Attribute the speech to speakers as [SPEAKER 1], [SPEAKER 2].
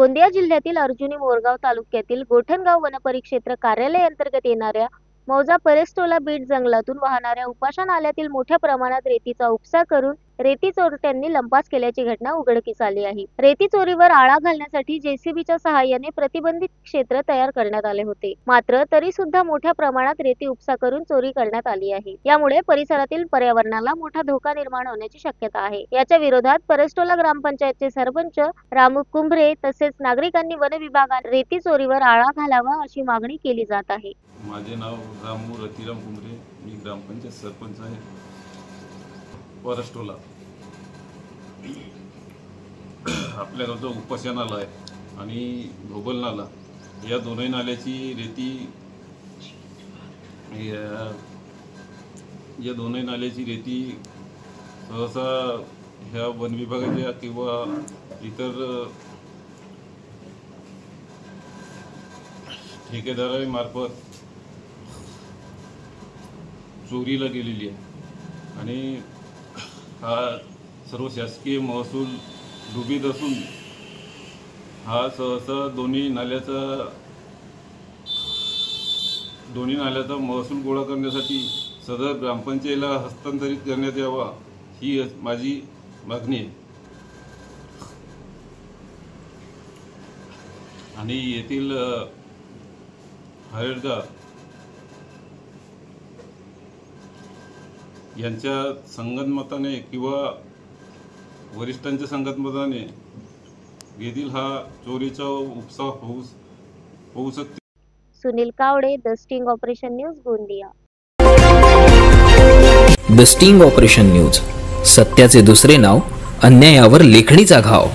[SPEAKER 1] गोंदिया जिल्ह्यातील अर्जुनी मोरगाव तालुक्यातील गोठणगाव वनपरिक्षेत्र कार्यालय अंतर्गत येणाऱ्या मौजा परेस्टोला बीट जंगलातून वाहणाऱ्या उपाशा नाल्यातील मोठ्या प्रमाणात रेतीचा उपसा करून रेती चोरट्यांनी लंपास केल्याची घटना उघडकीस आली आहे। रेती चोरीवर आळा घालण्यासाठी जेसीबीच्या सहाय्याने प्रतिबंधित क्षेत्र तयार करण्यात आले होते, मात्र तरी सुद्धा मोठ्या प्रमाणात रेती उपसा करून चोरी करण्यात आली आहे। यामुळे परिसरातील पर्यावरणाला मोठा धोका निर्माण होण्याची शक्यता आहे। याच्या विरोधात परेस्टोला ग्रामपंचायतचे सरपंच रामू कुंभरे तसेच नागरिकांनी वन विभागाने रेती चोरीवर आळा घालावा अशी मागणी केली जात आहे।
[SPEAKER 2] माझे नाव रामू रतिराम कुंभरे, मी ग्रामपंचायत सरपंच आहे परेस्टोला। आपल्या गावचा उपाशा नाला आहे आणि घोबल नाला या दोन्ही नाल्याची रेती सहसा ह्या वन विभागाच्या किंवा इतर ठेकेदारामार्फत चोरीला गेलेली आहे आणि हा सर्व शासकीय महसूल डुबीत असून हा सहसा दोन्ही नाल्याचा महसूल गोळा करण्यासाठी सदर ग्रामपंचायतीला हस्तांतरित करण्यात यावा ही माझी मागणी आहे। आणि येथील हरडगा यांच्या संगनमताने किंवा वरिष्ठांच्या संगनमताने येथील हा चोरीचा उपसा होऊ शकते।
[SPEAKER 1] Sunil Kawade, the sting operation news, Gondia.
[SPEAKER 3] The sting operation news, सत्याचे दुसरे नाव, अन्यायावर लेखणीचा घाव।